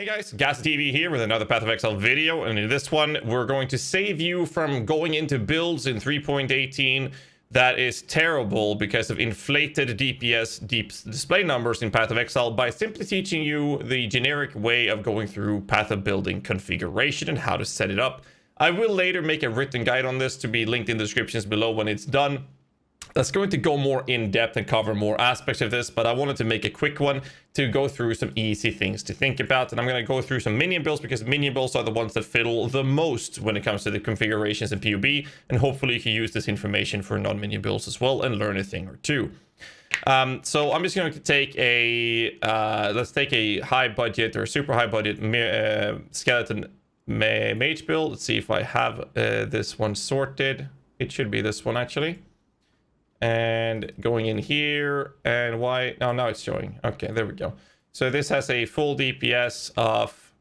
Hey guys, GhazzyTV here with another Path of Exile video, and in this one we're going to save you from going into builds in 3.18 that is terrible because of inflated DPS display numbers in Path of Exile by simply teaching you the generic way of going through Path of Building configuration and how to set it up. I will later make a written guide on this to be linked in the descriptions below when it's done. That's going to go more in depth and cover more aspects of this, but I wanted to make a quick one to go through some easy things to think about. And I'm going to go through some minion builds because minion builds are the ones that fiddle the most when it comes to the configurations in POB. And hopefully you can use this information for non-minion builds as well and learn a thing or two. So I'm just going to take a, let's take a high budget or super high budget skeleton mage build. Let's see if I have this one sorted. It should be this one actually. And going in here, and why? Oh, now it's showing. Okay, there we go. So this has a full DPS of,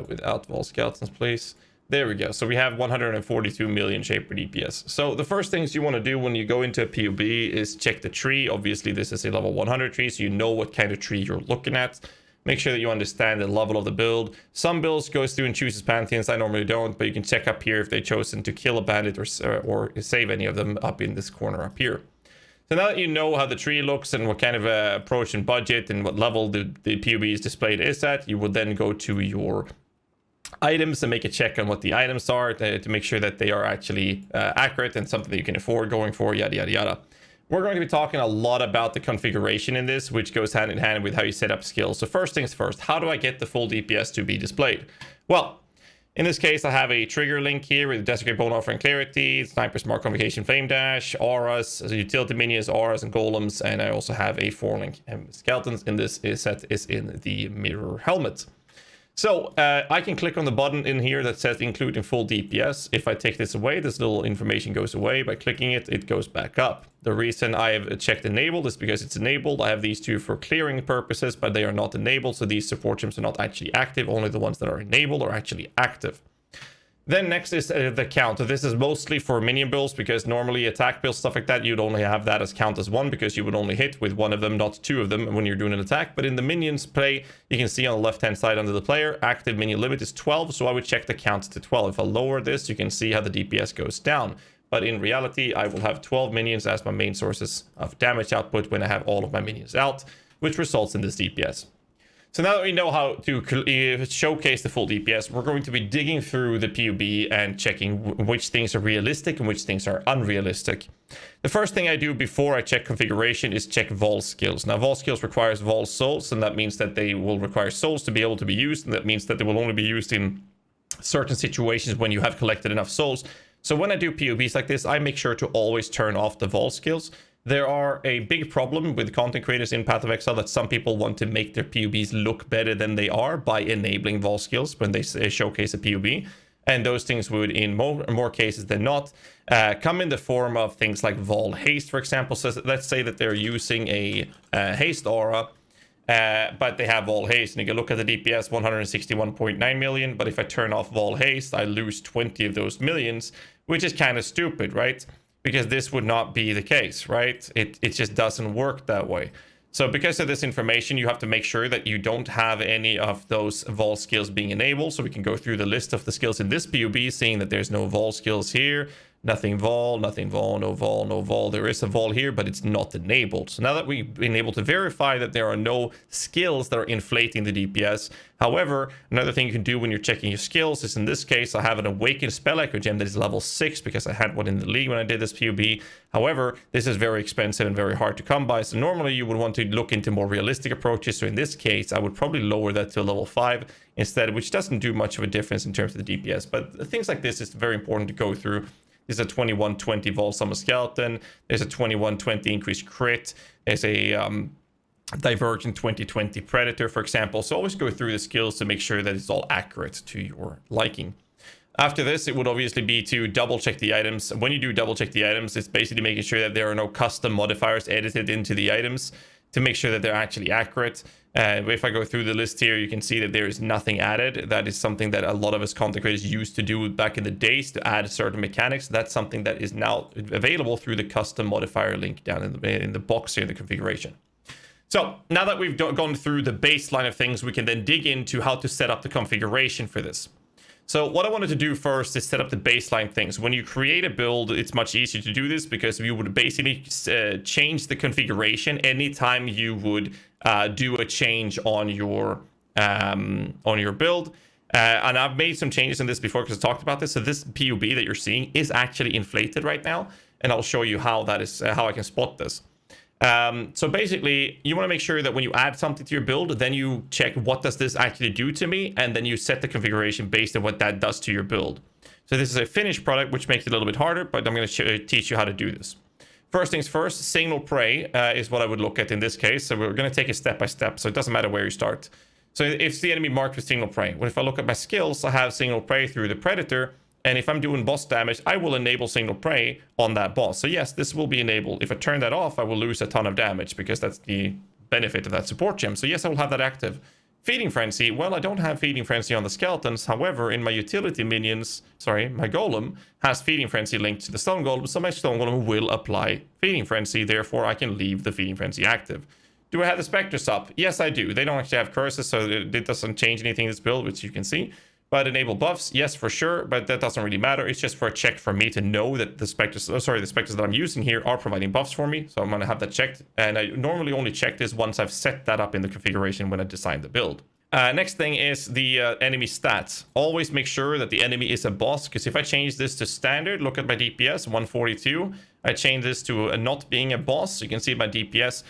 without Vol Skeletons, please. There we go. So we have 142 million Shaper DPS. So the first things you want to do when you go into a POB is check the tree. Obviously, this is a level 100 tree, so you know what kind of tree you're looking at. Make sure that you understand the level of the build. Some builds goes through and chooses Pantheons. I normally don't, but you can check up here if they've chosen to kill a bandit or save any of them up in this corner up here. So now that you know how the tree looks and what kind of approach and budget and what level the POB is displayed is at, you would then go to your items and make a check on what the items are to make sure that they are actually accurate and something that you can afford going for, yada, yada, yada. We're going to be talking a lot about the configuration in this, which goes hand in hand with how you set up skills. So first things first, how do I get the full DPS to be displayed? Well, in this case, I have a trigger link here with Desecrate Bone Offering Clarity, Sniper's Mark Convocation Flame Dash, Auras, so utility minions, Auras, and Golems, and I also have a 4-link Skeletons in this set is in the Mirror Helmet. So I can click on the button in here that says include in full DPS. If I take this away, this little information goes away. By clicking it, it goes back up. The reason I have checked enabled is because it's enabled. I have these two for clearing purposes, but they are not enabled. So these support gems are not actually active. Only the ones that are enabled are actually active. Then next is the count. So this is mostly for minion builds because normally attack builds, stuff like that, you'd only have that as count as 1 because you would only hit with 1 of them, not 2 of them when you're doing an attack. But in the minions play, you can see on the left-hand side under the player, active minion limit is 12. So I would check the count to 12. If I lower this, you can see how the DPS goes down. But in reality, I will have 12 minions as my main sources of damage output when I have all of my minions out, which results in this DPS. So now that we know how to showcase the full DPS, we're going to be digging through the POB and checking which things are realistic and which things are unrealistic. The first thing I do before I check configuration is check Vol skills. Now, Vol skills requires Vol souls, and that means that they will require souls to be able to be used, and that means that they will only be used in certain situations when you have collected enough souls. So when I do POBs like this, I make sure to always turn off the Vol skills. There are a big problem with content creators in Path of Exile that some people want to make their POBs look better than they are by enabling Vol skills when they showcase a POB. And those things would, in more cases than not, come in the form of things like Vol haste, for example. So let's say that they're using a haste aura, but they have Vol haste. And you can look at the DPS, 161.9 million. But if I turn off Vol haste, I lose 20 of those millions, which is kind of stupid, right? Because this would not be the case, right? It just doesn't work that way. So because of this information, you have to make sure that you don't have any of those Vol skills being enabled. So we can go through the list of the skills in this POB, seeing that there's no Vol skills here. Nothing Vol, nothing Vol, no Vol, no Vol. There is a Vol here, but it's not enabled. So now that we've been able to verify that there are no skills that are inflating the DPS. However, another thing you can do when you're checking your skills is, in this case, I have an Awakened Spell Echo Gem that is level 6 because I had one in the league when I did this POB. However, this is very expensive and very hard to come by. So normally you would want to look into more realistic approaches. So in this case, I would probably lower that to level 5 instead, which doesn't do much of a difference in terms of the DPS. But things like this is very important to go through. There's a 2120 Vol Summer Skeleton. There's a 2120 increased crit. There's a Divergent 2020 Predator, for example. So always go through the skills to make sure that it's all accurate to your liking. After this, it would obviously be to double check the items. When you do double check the items, it's basically making sure that there are no custom modifiers edited into the items to make sure that they're actually accurate. If I go through the list here, you can see that there is nothing added. That is something that a lot of us content creators used to do back in the days to add certain mechanics. That's something that is now available through the custom modifier link down in the box here in the configuration. So now that we've gone through the baseline of things, we can then dig into how to set up the configuration for this. So what I wanted to do first is set up the baseline things. When you create a build, it's much easier to do this because you would basically change the configuration anytime you would do a change on your build. And I've made some changes in this before because I talked about this. So this POB that you're seeing is actually inflated right now, and I'll show you how that is, how I can spot this. So basically, you want to make sure that when you add something to your build, then you check what does this actually do to me, and then you set the configuration based on what that does to your build. So this is a finished product, which makes it a little bit harder, but I'm going to teach you how to do this. First things first, signal prey is what I would look at in this case. So we're going to take it step by step, so it doesn't matter where you start. So if the enemy marked with signal prey, well, if I look at my skills, I have signal prey through the predator. And if I'm doing boss damage, I will enable signal prey on that boss. So yes, this will be enabled. If I turn that off, I will lose a ton of damage because that's the benefit of that support gem. So yes, I will have that active. Feeding Frenzy, well, I don't have Feeding Frenzy on the skeletons. However, in my utility minions, my golem has Feeding Frenzy linked to the stone golem. So my stone golem will apply Feeding Frenzy. Therefore, I can leave the Feeding Frenzy active. Do I have the specters up? Yes, I do. They don't actually have curses, so it doesn't change anything in this build, which you can see. But enable buffs, yes, for sure, but that doesn't really matter. It's just for a check for me to know that the specters, the specters that I'm using here are providing buffs for me. So I'm going to have that checked. And I normally only check this once I've set that up in the configuration when I design the build. Next thing is the enemy stats. Always make sure that the enemy is a boss, because if I change this to standard, look at my DPS, 142. I change this to not being a boss. You can see my DPS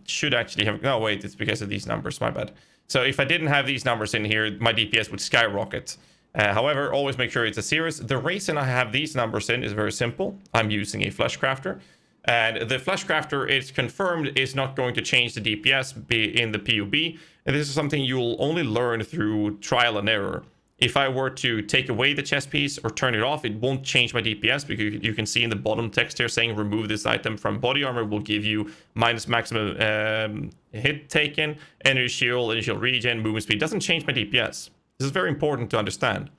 should actually have... No, wait, it's because of these numbers. My bad. So if I didn't have these numbers in here, my DPS would skyrocket. However, always make sure it's a series. The reason I have these numbers in is very simple. I'm using a Flesh Crafter. And the Flesh Crafter, it's confirmed, is not going to change the DPS in the POB. And this is something you'll only learn through trial and error. If I were to take away the chest piece or turn it off, it won't change my DPS, because you can see in the bottom text here saying remove this item from body armor will give you minus maximum hit taken, energy shield, initial regen, movement speed. Doesn't change my DPS. This is very important to understand.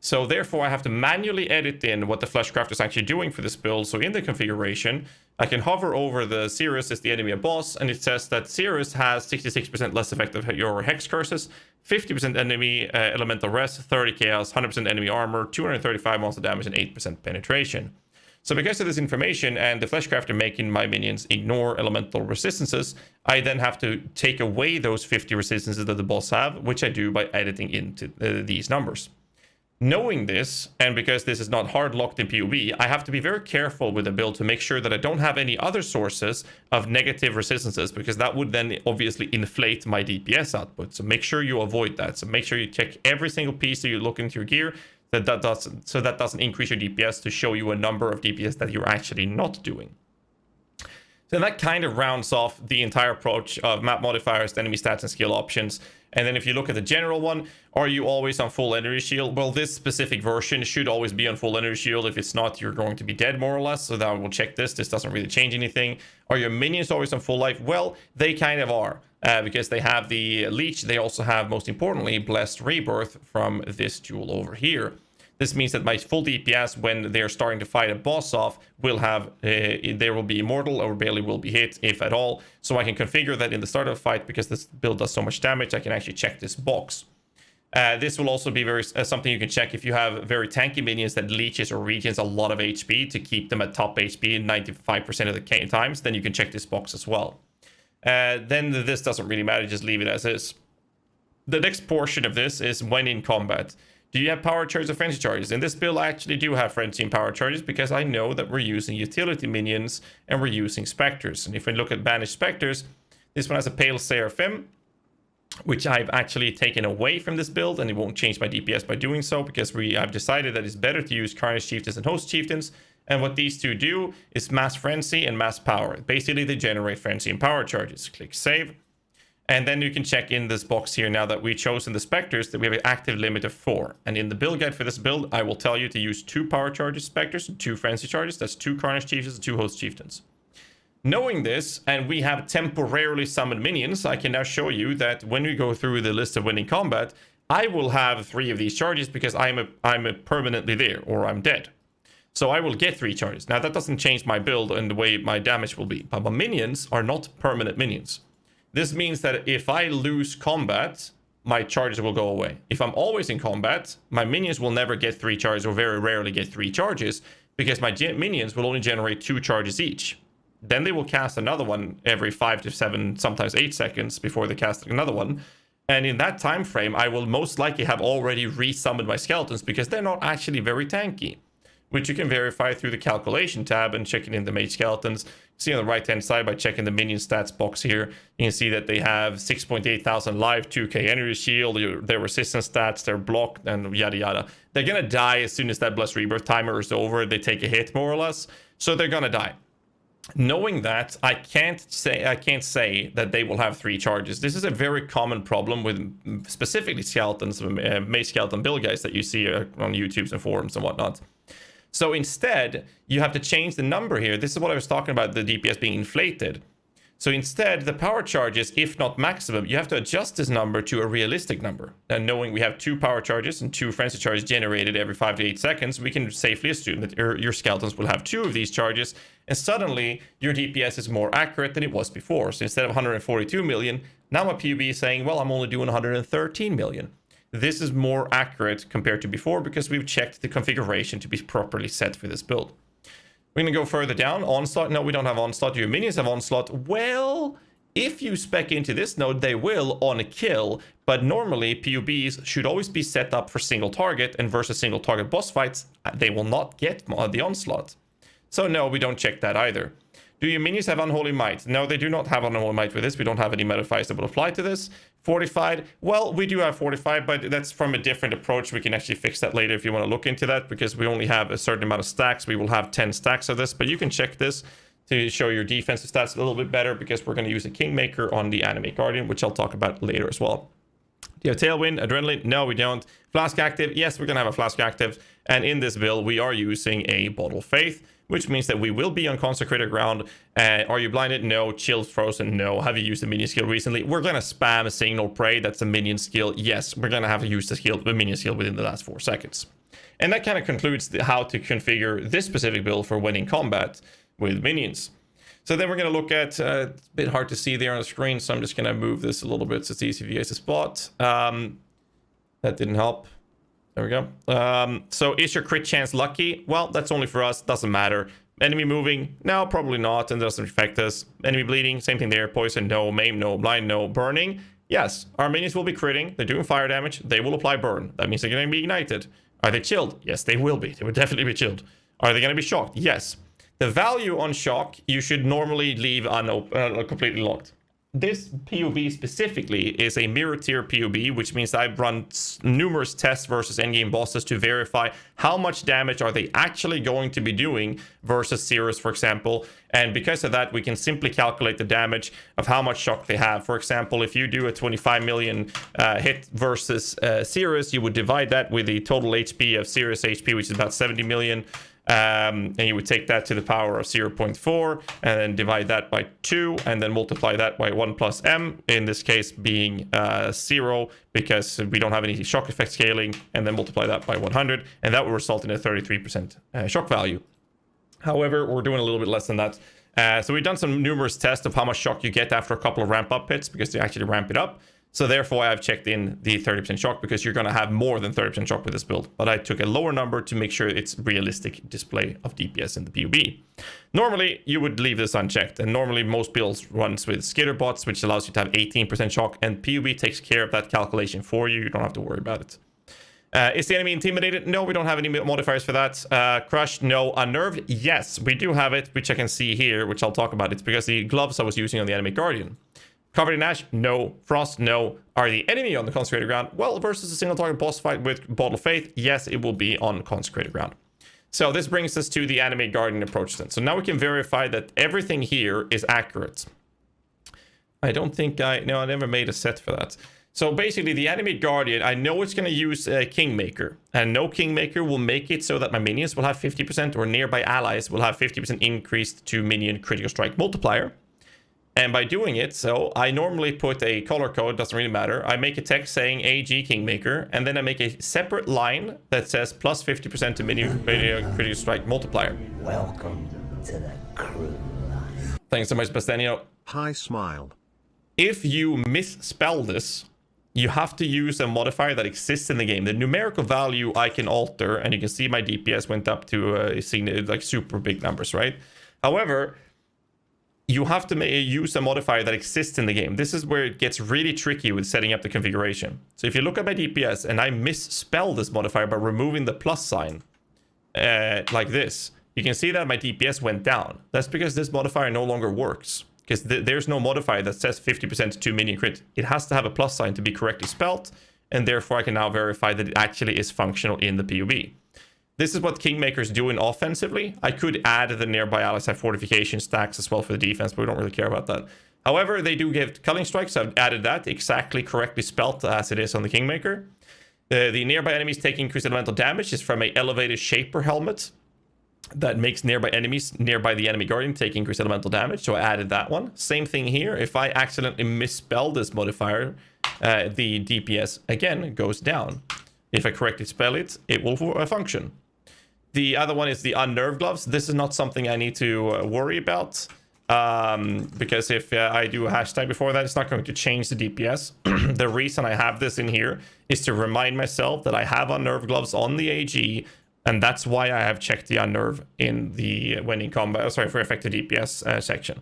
So therefore, I have to manually edit in what the Flesh Crafter is actually doing for this build. So in the configuration, I can hover over the Cirrus is the enemy a boss, and it says that Cirrus has 66% less effect of your hex curses, 50% enemy elemental rest, 30 chaos, 100% enemy armor, 235 monster damage, and 8% penetration. So because of this information and the Flesh Crafter making my minions ignore elemental resistances, I then have to take away those 50 resistances that the boss have, which I do by editing into these numbers. Knowing this, and because this is not hard locked in POB, I have to be very careful with the build to make sure that I don't have any other sources of negative resistances, because that would then obviously inflate my DPS output. So make sure you avoid that. So make sure you check every single piece that you look into your gear, that doesn't increase your DPS to show you a number of DPS that you're actually not doing. So that kind of rounds off the entire approach of map modifiers, enemy stats, and skill options. And then if you look at the general one, are you always on full energy shield? Well, this specific version should always be on full energy shield. If it's not, you're going to be dead more or less. So that we'll check this. This doesn't really change anything. Are your minions always on full life? Well, they kind of are, because they have the leech. They also have, most importantly, blessed rebirth from this jewel over here. This means that my full DPS, when they're starting to fight a boss off, will have, they will be immortal or barely will be hit, if at all. So I can configure that in the start of a fight, because this build does so much damage, I can actually check this box. This will also be something you can check if you have very tanky minions that leeches or regens a lot of HP to keep them at top HP 95% of the times, then you can check this box as well. Then this doesn't really matter, just leave it as is. The next portion of this is when in combat. Do you have power charges or frenzy charges? In this build, I actually do have frenzy and power charges, because I know that we're using utility minions and we're using specters. And if we look at banished specters, this one has a pale seraphim, which I've actually taken away from this build, and it won't change my DPS by doing so, because I've decided that it's better to use Carnage Chieftains and Host Chieftains. And what these two do is mass frenzy and mass power. Basically, they generate frenzy and power charges. Click save. And then you can check in this box here, now that we've chosen the specters, that we have an active limit of 4. And in the build guide for this build, I will tell you to use 2 power charges specters and 2 frenzy charges. That's 2 Carnage Chieftains and 2 Host Chieftains. Knowing this, and we have temporarily summoned minions, I can now show you that when we go through the list of winning combat, I will have 3 of these charges, because I'm permanently there, or I'm dead. So I will get 3 charges. Now that doesn't change my build and the way my damage will be, but my minions are not permanent minions. This means that if I lose combat, my charges will go away. If I'm always in combat, my minions will never get 3 charges, or very rarely get 3 charges, because my minions will only generate 2 charges each. Then they will cast another one every 5 to 7, sometimes 8 seconds before they cast another one. And in that time frame, I will most likely have already resummoned my skeletons, because they're not actually very tanky, which you can verify through the calculation tab and checking in the mage skeletons. See on the right hand side by checking the minion stats box here, you can see that they have 6.8 thousand life, 2k energy shield, their resistance stats, their block, and yada yada. They're gonna die as soon as that blessed rebirth timer is over. They take a hit more or less, so they're gonna die. Knowing that, I can't say that they will have 3 charges. This is a very common problem with specifically skeletons, mage skeleton build guys that you see on YouTubes and forums and whatnot. So instead, you have to change the number here. This is what I was talking about, the DPS being inflated. So instead, the power charges, if not maximum, you have to adjust this number to a realistic number. And knowing we have 2 power charges and 2 frenzy charges generated every 5 to 8 seconds, we can safely assume that your skeletons will have 2 of these charges, and suddenly your DPS is more accurate than it was before. So instead of 142 million, now my POB is saying, well, I'm only doing 113 million. This is more accurate compared to before because we've checked the configuration to be properly set for this build. We're going to go further down. Onslaught. No, we don't have Onslaught. Your minions have Onslaught. Well, if you spec into this node, they will on a kill. But normally, POBs should always be set up for single target. And versus single target boss fights, they will not get the Onslaught. So no, we don't check that either. Do your minions have Unholy Might? No, they do not have Unholy Might with this. We don't have any modifiers that will apply to this. Fortified. Well, we do have Fortified, but that's from a different approach. We can actually fix that later if you want to look into that, because we only have a certain amount of stacks. We will have 10 stacks of this, but you can check this to show your defensive stats a little bit better, because we're going to use a Kingmaker on the Anime Guardian, which I'll talk about later as well. Do you have Tailwind? Adrenaline? No, we don't. Flask active? Yes, we're going to have a Flask active. And in this build, we are using a Bottle of Faith, which means that we will be on consecrated ground. Are you blinded? No. Chilled, frozen? No. Have you used the minion skill recently? We're going to spam a signal prey. That's a minion skill. Yes, we're going to have to use the minion skill within the last 4 seconds. And that kind of concludes how to configure this specific build for winning combat with minions. So then we're going to look at, it's a bit hard to see there on the screen, so I'm just going to move this a little bit so it's easy for you guys to spot. That didn't help. There we go. So is your crit chance lucky? Well, that's only for us. Doesn't matter. Enemy moving? No, probably not. And doesn't affect us. Enemy bleeding? Same thing there. Poison? No. Maim? No. Blind? No. Burning? Yes. Our minions will be critting. They're doing fire damage. They will apply burn. That means they're going to be ignited. Are they chilled? Yes, they will be. They will definitely be chilled. Are they going to be shocked? Yes. The value on shock, you should normally leave completely locked. This POB specifically is a mirror tier POB, which means I've run numerous tests versus endgame bosses to verify how much damage are they actually going to be doing versus Cirrus, for example. And because of that, we can simply calculate the damage of how much shock they have. For example, if you do a 25 million hit versus Cirrus, you would divide that with the total HP of Cirrus HP, which is about 70 million. And you would take that to the power of 0.4 and then divide that by 2 and then multiply that by 1 plus m, in this case being 0 because we don't have any shock effect scaling, and then multiply that by 100, and that will result in a 33% shock value. However, we're doing a little bit less than that. So we've done some numerous tests of how much shock you get after a couple of ramp up hits, because they actually ramp it up. So therefore, I've checked in the 30% shock, because you're going to have more than 30% shock with this build. But I took a lower number to make sure it's realistic display of DPS in the POB. Normally, you would leave this unchecked. And normally, most builds runs with skitter bots, which allows you to have 18% shock. And POB takes care of that calculation for you. You don't have to worry about it. Is the enemy intimidated? No, we don't have any modifiers for that. Crushed? No. Unnerved? Yes, we do have it, which I can see here, which I'll talk about. It's because the gloves I was using on the Anime Guardian. Covered in ash? No. Frost? No. Are the enemy on the consecrated ground? Well, versus a single target boss fight with Bottle of Faith, yes, it will be on consecrated ground. So this brings us to the Anime Guardian approach then. So now we can verify that everything here is accurate. I don't think I never made a set for that. So basically the Anime Guardian, I know it's going to use Kingmaker, and no Kingmaker will make it so that my minions will have 50% or nearby allies will have 50% increased to minion critical strike multiplier. And by doing it, so I normally put a color code, doesn't really matter. I make a text saying AG Kingmaker, and then I make a separate line that says plus 50% to minion critical strike multiplier. Welcome to the crew. Thanks so much, Bastenio. Hi, Smile. If you misspell this, you have to use a modifier that exists in the game. The numerical value I can alter, and you can see my DPS went up to like super big numbers, right? However, you have to use a modifier that exists in the game. This is where it gets really tricky with setting up the configuration. So if you look at my DPS and I misspell this modifier by removing the plus sign, like this, you can see that my DPS went down. That's because this modifier no longer works. Because there's no modifier that says 50% to minion crit. It has to have a plus sign to be correctly spelled, and therefore I can now verify that it actually is functional in the POB. This is what Kingmakers do in offensively. I could add the nearby allies have fortification stacks as well for the defense, but we don't really care about that. However, they do give culling strikes. I've added that exactly correctly spelled as it is on the Kingmaker. The nearby enemies taking increased elemental damage is from a elevated Shaper helmet that makes nearby enemies nearby the enemy guardian take increased elemental damage. So I added that one. Same thing here. If I accidentally misspell this modifier, the DPS again goes down. If I correctly spell it, it will function. The other one is the unnerved gloves. This is not something I need to worry about, because if I do a hashtag before that, it's not going to change the DPS. The reason I have this in here is to remind myself that I have unnerved gloves on the AG, and that's why I have checked the unnerve in the when in combat, sorry, for effective DPS section.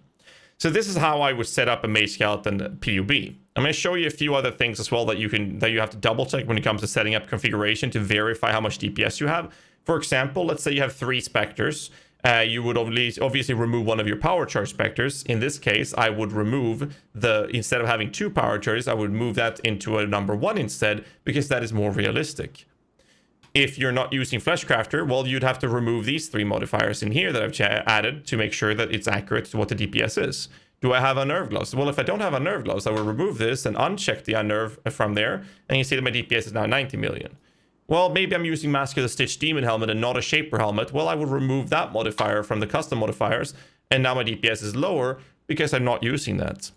So this is how I would set up a Mage Skeleton POB. I'm going to show you a few other things as well that you have to double check when it comes to setting up configuration to verify how much DPS you have. For example, let's say you have 3 Spectres. You would obviously remove one of your power charge Spectres. In this case, I would remove instead of having 2 power charges, I would move that into a number 1 instead, because that is more realistic. If you're not using Fleshcrafter, well, you'd have to remove these 3 modifiers in here that I've added to make sure that it's accurate to what the DPS is. Do I have unnerved gloves? Well, if I don't have unnerved gloves, I will remove this and uncheck the unnerve from there, and you see that my DPS is now 90 million. Well, maybe I'm using Mask of the Stitch Demon helmet and not a Shaper helmet. Well, I would remove that modifier from the custom modifiers, and now my DPS is lower because I'm not using that.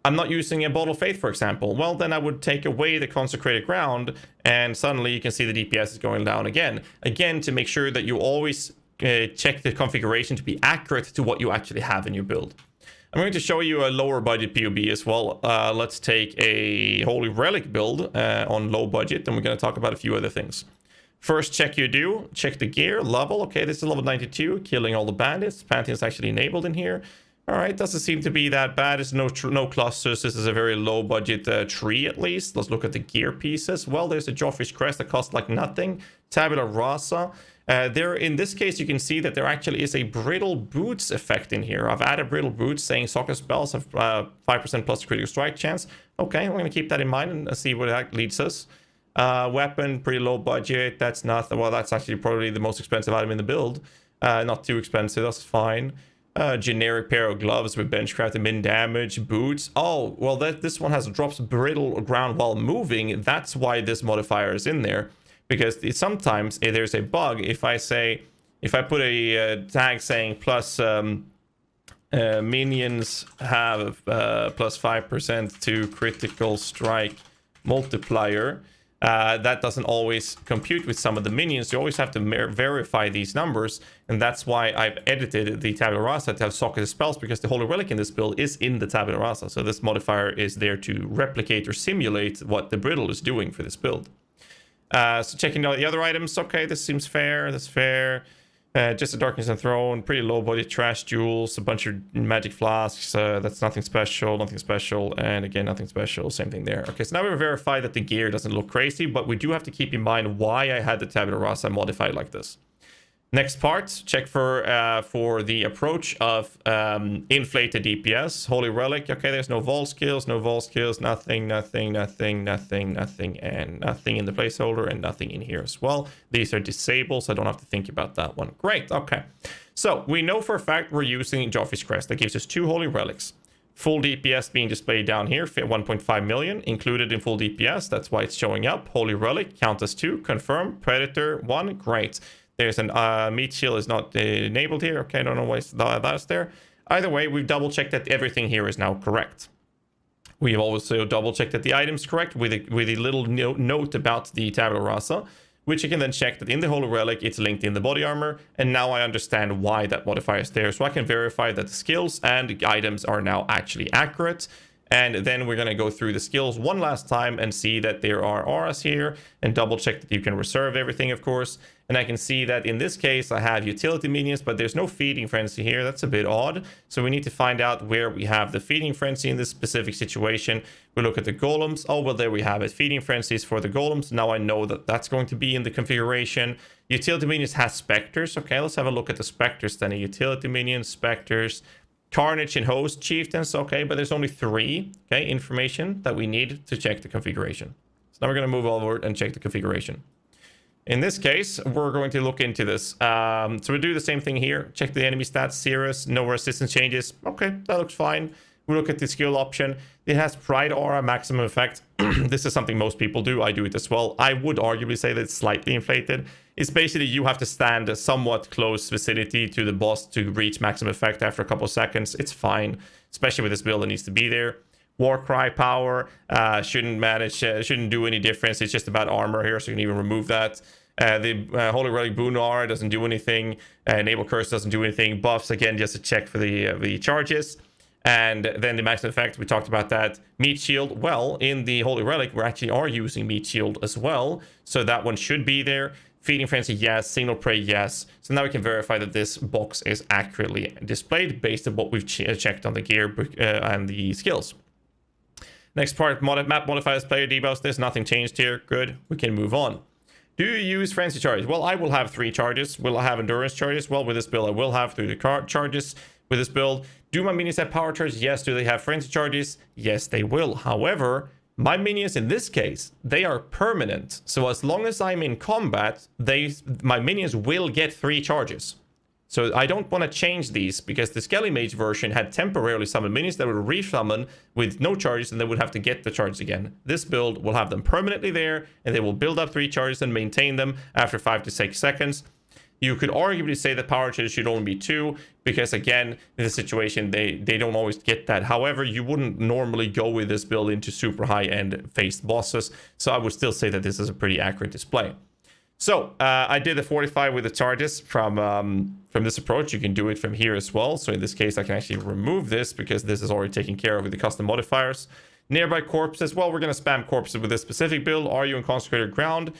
I'm not using a Bottle of Faith, for example. Well, then I would take away the Consecrated Ground, and suddenly you can see the DPS is going down again. Again, to make sure that you always check the configuration to be accurate to what you actually have in your build. I'm going to show you a lower budget POB as well. Let's take a Holy Relic build on low budget, and we're going to talk about a few other things. First, check the gear level. Okay, this is level 92, killing all the bandits. Pantheon is actually enabled in here. All right, doesn't seem to be that bad. There's no clusters. This is a very low budget tree at least. Let's look at the gear pieces. Well, there's a Joffrey's Crest that costs like nothing. Tabula Rasa. There, in this case, you can see that there actually is a Brittle Boots effect in here. I've added Brittle Boots saying soccer spells have 5% plus critical strike chance. Okay, we're going to keep that in mind and see where that leads us. Weapon, pretty low budget. That's nothing. Well, that's actually probably the most expensive item in the build. Not too expensive. That's fine. Generic pair of gloves with benchcraft min damage. Boots. Oh, well, this one drops brittle ground while moving. That's why this modifier is in there. Because sometimes there's a bug. If I put a tag saying plus minions have plus 5% to critical strike multiplier, that doesn't always compute with some of the minions. You always have to verify these numbers, and that's why I've edited the Tabula Rasa to have socketed spells, because the Holy Relic in this build is in the Tabula Rasa. So this modifier is there to replicate or simulate what the Brittle is doing for this build. So checking out the other items. Okay, this seems fair. That's fair. Just a Darkness and Throne. Pretty low body trash jewels. A bunch of magic flasks. That's nothing special. Nothing special. And again, nothing special. Same thing there. Okay, so now we've verified that the gear doesn't look crazy, but we do have to keep in mind why I had the Tabula Rasa modified like this. Next part, check for the approach of inflated DPS. Holy Relic. Okay, there's no Vol skills, nothing, and nothing in the placeholder, and nothing in here as well. These are disabled, so I don't have to think about that one. Great, okay. So we know for a fact we're using Joffrey's Crest. That gives us 2 Holy Relics. Full DPS being displayed down here, 1.5 million, included in full DPS. That's why it's showing up. Holy Relic, count as 2, confirm, Predator 1, great. There's an Meixsell is not enabled here. Okay, I don't know why that's there. Either way, we've double checked that everything here is now correct. We have also double checked that the item's correct with a little note about the tabula rasa, which you can then check that in the Holy Relic, it's linked in the body armor. And now I understand why that modifier is there. So I can verify that the skills and items are now actually accurate. And then we're going to go through the skills one last time and see that there are auras here and double check that you can reserve everything, of course. And I can see that in this case, I have utility minions, but there's no feeding frenzy here. That's a bit odd. So we need to find out where we have the feeding frenzy in this specific situation. We look at the golems. Oh, well, there we have it. Feeding frenzies for the golems. Now I know that that's going to be in the configuration. Utility minions has specters. Okay, let's have a look at the specters then. Utility minions, specters, Carnage and Host Chieftains, okay, but there's only 3, okay, information that we need to check the configuration. So now we're going to move over and check the configuration. In this case, we're going to look into this. So we do the same thing here. Check the enemy stats, Cirrus, no resistance changes. Okay, that looks fine. We look at the skill option. It has Pride Aura, maximum effect. This is something most people do. I do it as well. I would arguably say that it's slightly inflated. It's basically you have to stand a somewhat close vicinity to the boss to reach maximum effect after a couple of seconds. It's fine, especially with this build that needs to be there. Warcry power shouldn't do any difference. It's just about armor here, so you can even remove that. The Holy Relic Boon Aura doesn't do anything. Enable Curse doesn't do anything. Buffs, again, just to check for the charges. And then the maximum effect, we talked about that. Meat Shield, well, in the Holy Relic, we actually are using Meat Shield as well. So that one should be there. Feeding Frenzy, yes. Signal Prey, yes. So now we can verify that this box is accurately displayed based on what we've checked on the gear and the skills. Next part, map modifiers, player debuffs. There's nothing changed here. Good. We can move on. Do you use Frenzy charges? Well, I will have 3 charges. Will I have Endurance charges? Well, with this build, I will have 3 charges with this build. Do my minions have power charges? Yes. Do they have Frenzy charges? Yes, they will. However, my minions in this case, they are permanent. So as long as I'm in combat, my minions will get 3 charges. So I don't want to change these because the Skelly Mage version had temporarily summoned minions that would resummon with no charges and they would have to get the charges again. This build will have them permanently there and they will build up 3 charges and maintain them after 5 to 6 seconds. You could arguably say that power charges should only be 2 because, again, in this situation, they don't always get that. However, you wouldn't normally go with this build into super high-end faced bosses, so I would still say that this is a pretty accurate display. So, I did the 45 with the charges from this approach. You can do it from here as well. So, in this case, I can actually remove this because this is already taken care of with the custom modifiers. Nearby corpses. Well, we're going to spam corpses with this specific build. Are you in consecrated ground?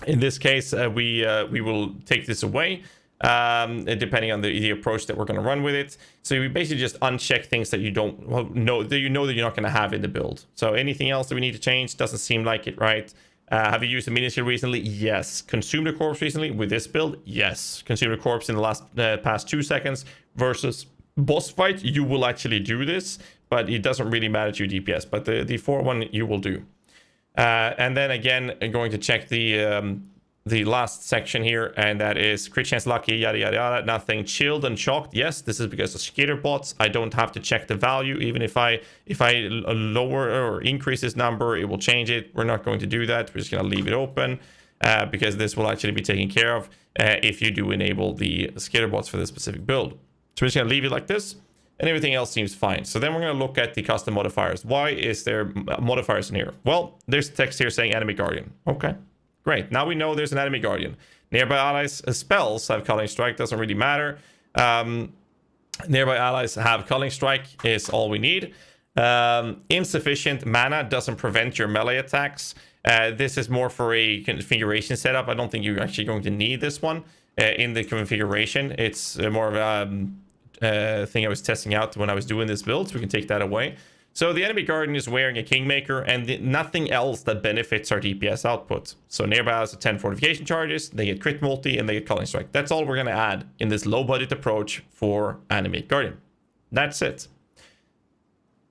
In this case, we will take this away, depending on the approach that we're going to run with it. So we basically just uncheck things that you don't know that you're not going to have in the build. So anything else that we need to change doesn't seem like it, right? Have you used a minion skill recently? Yes. Consumed a corpse recently with this build? Yes. Consumed a corpse in the past 2 seconds versus boss fight. You will actually do this, but it doesn't really matter to your DPS. But the 4-1 you will do. And then again, I'm going to check the last section here, and that is crit chance lucky, yada yada yada. Nothing chilled and shocked. Yes, this is because of skitter bots. I don't have to check the value. Even if I lower or increase this number, it will change it. We're not going to do that. We're just going to leave it open because this will actually be taken care of if you do enable the skitter bots for this specific build. So we're just going to leave it like this. And everything else seems fine. So then we're going to look at the custom modifiers. Why is there modifiers in here? Well, there's text here saying enemy guardian. Okay, great. Now we know there's an enemy guardian. Nearby allies spells have Culling Strike. Doesn't really matter. Nearby allies have Culling Strike is all we need. Insufficient mana doesn't prevent your melee attacks. This is more for a configuration setup. I don't think you're actually going to need this one in the configuration. It's more of a thing I was testing out when I was doing this build, so we can take that away. So the enemy guardian is wearing a Kingmaker and nothing else that benefits our DPS output. So nearby has 10 fortification charges, they get crit multi, and they get Culling Strike. That's all we're going to add in this low budget approach for enemy guardian. That's it.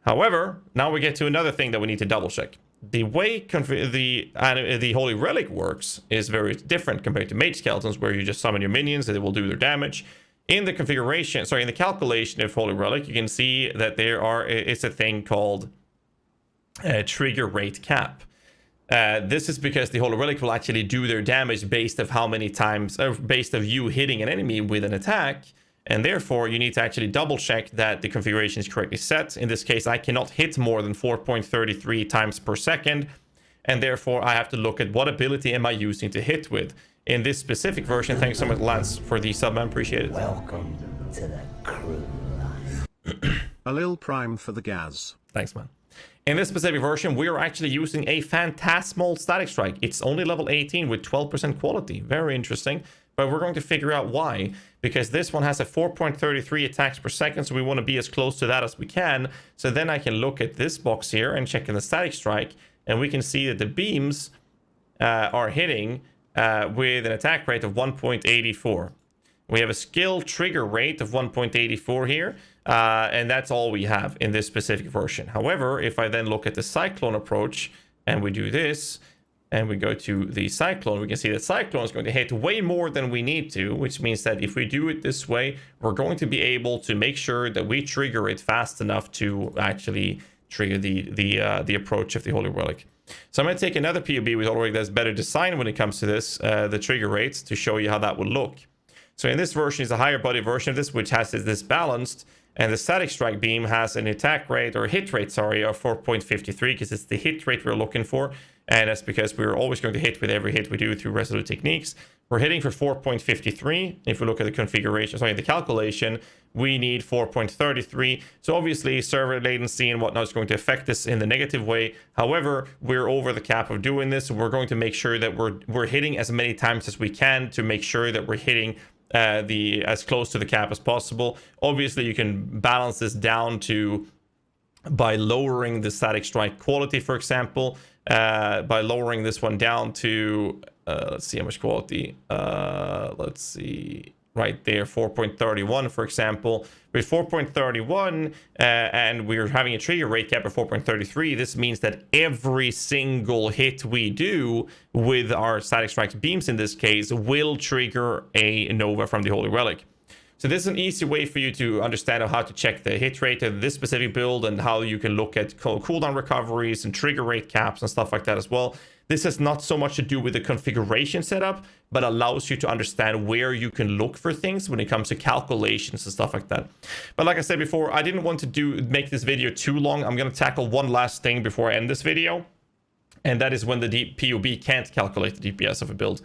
However, now we get to another thing that we need to double check. The way the Holy Relic works is very different compared to Mage Skeletons, where you just summon your minions and they will do their damage. In the configuration, sorry, in the calculation of Holy Relic, you can see that it's a thing called trigger rate cap. This is because the Holy Relic will actually do their damage based of how many times, based of you hitting an enemy with an attack, And therefore, you need to actually double check that the configuration is correctly set. In this case, I cannot hit more than 4.33 times per second. And therefore, I have to look at what ability am I using to hit with. In this specific version, thanks so much, Lance, for the sub, man. Appreciate it. Welcome to the crew. A lil prime for the Gaz. Thanks, man. In this specific version, we are actually using a phantasmal static strike. It's only level 18 with 12% quality. Very interesting. But we're going to figure out why. Because this one has a 4.33 attacks per second, so we want to be as close to that as we can. So then I can look at this box here and check in the static strike, and we can see that the beams are hitting with an attack rate of 1.84. We have a skill trigger rate of 1.84 here, and that's all we have in this specific version. However, if I then look at the Cyclone approach, and we do this, and we go to the Cyclone, we can see that Cyclone is going to hit way more than we need to, which means that if we do it this way, we're going to be able to make sure that we trigger it fast enough to actually trigger the approach of the Holy Relic. So I'm going to take another POB with Holy Relic that's better designed when it comes to this, the trigger rates, to show you how that would look. So in this version is a higher body version of this, which has this balanced, and the static strike beam has an attack rate, or hit rate, sorry, of 4.53, because it's the hit rate we're looking for. And that's because we're always going to hit with every hit we do through resolute techniques. We're hitting for 4.53. If we look at the configuration, sorry, the calculation, we need 4.33. So obviously server latency and whatnot is going to affect this in the negative way. However, we're over the cap of doing this. So we're going to make sure that we're hitting as many times as we can to make sure that we're hitting as close to the cap as possible. Obviously, you can balance this down to by lowering the static strike quality, for example, by lowering this one down to let's see how much quality, let's see, right there, 4.31, for example. With 4.31 and we're having a trigger rate cap of 4.33, this means that every single hit we do with our static strikes beams in this case will trigger a Nova from the Holy Relic. So this is an easy way for you to understand how to check the hit rate of this specific build and how you can look at cooldown recoveries and trigger rate caps and stuff like that as well. This has not so much to do with the configuration setup, but allows you to understand where you can look for things when it comes to calculations and stuff like that. But like I said before, I didn't want to make this video too long. I'm going to tackle one last thing before I end this video, and that is when the POB can't calculate the DPS of a build.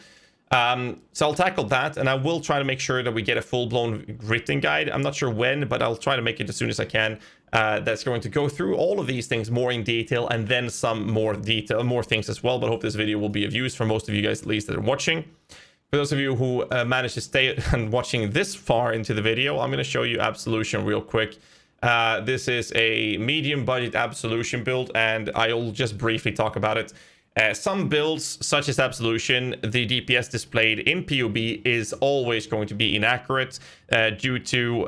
So I'll tackle that, and I will try to make sure that we get a full-blown written guide. I'm not sure when, but I'll try to make it as soon as I can. That's going to go through all of these things more in detail, and then some more things as well. But I hope this video will be of use for most of you guys, at least, that are watching. For those of you who managed to stay and watching this far into the video, I'm going to show you Absolution real quick. This is a medium budget Absolution build, and I'll just briefly talk about it. Some builds, such as Absolution, the DPS displayed in POB is always going to be inaccurate due to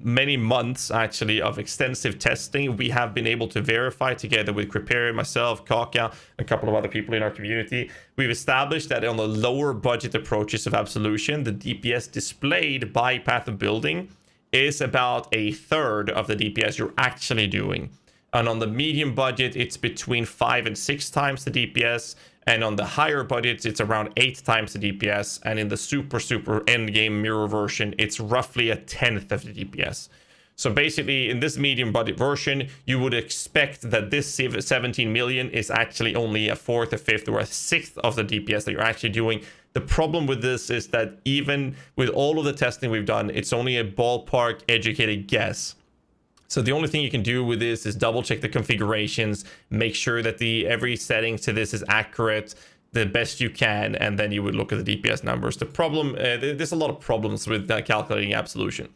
many months, actually, of extensive testing. We have been able to verify together with Kriperian, myself, Kaka, a couple of other people in our community. We've established that on the lower budget approaches of Absolution, the DPS displayed by Path of Building is about a third of the DPS you're actually doing. And on the medium budget, it's between 5 and 6 times the DPS. And on the higher budgets, it's around 8 times the DPS. And in the super end game mirror version, it's roughly a 1/10 of the DPS. So basically, in this medium budget version, you would expect that this 17 million is actually only a 4th, a 5th, or a 6th of the DPS that you're actually doing. The problem with this is that even with all of the testing we've done, it's only a ballpark educated guess. So the only thing you can do with this is double check the configurations, make sure that every setting to this is accurate the best you can, and then you would look at the DPS numbers. The problem, there's a lot of problems with calculating Absolution.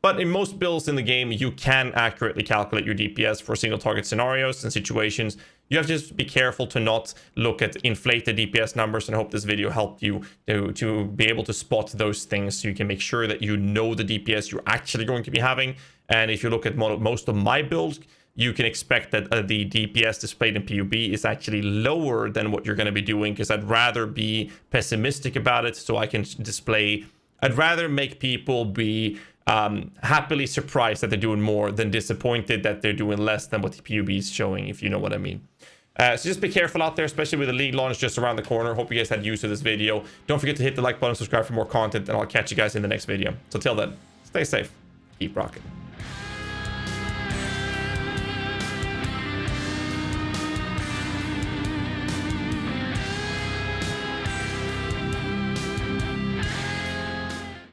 But in most builds in the game, you can accurately calculate your DPS for single target scenarios and situations. You have to just be careful to not look at inflated DPS numbers, and I hope this video helped you to be able to spot those things so you can make sure that you know the DPS you're actually going to be having. And if you look at most of my builds, you can expect that the DPS displayed in POB is actually lower than what you're going to be doing, because I'd rather be pessimistic about it so I can display. I'd rather make people be happily surprised that they're doing more than disappointed that they're doing less than what the POB is showing, if you know what I mean. So just be careful out there, especially with the league launch just around the corner. Hope you guys had use of this video. Don't forget to hit the like button, subscribe for more content, and I'll catch you guys in the next video. So till then, stay safe. keep rocking.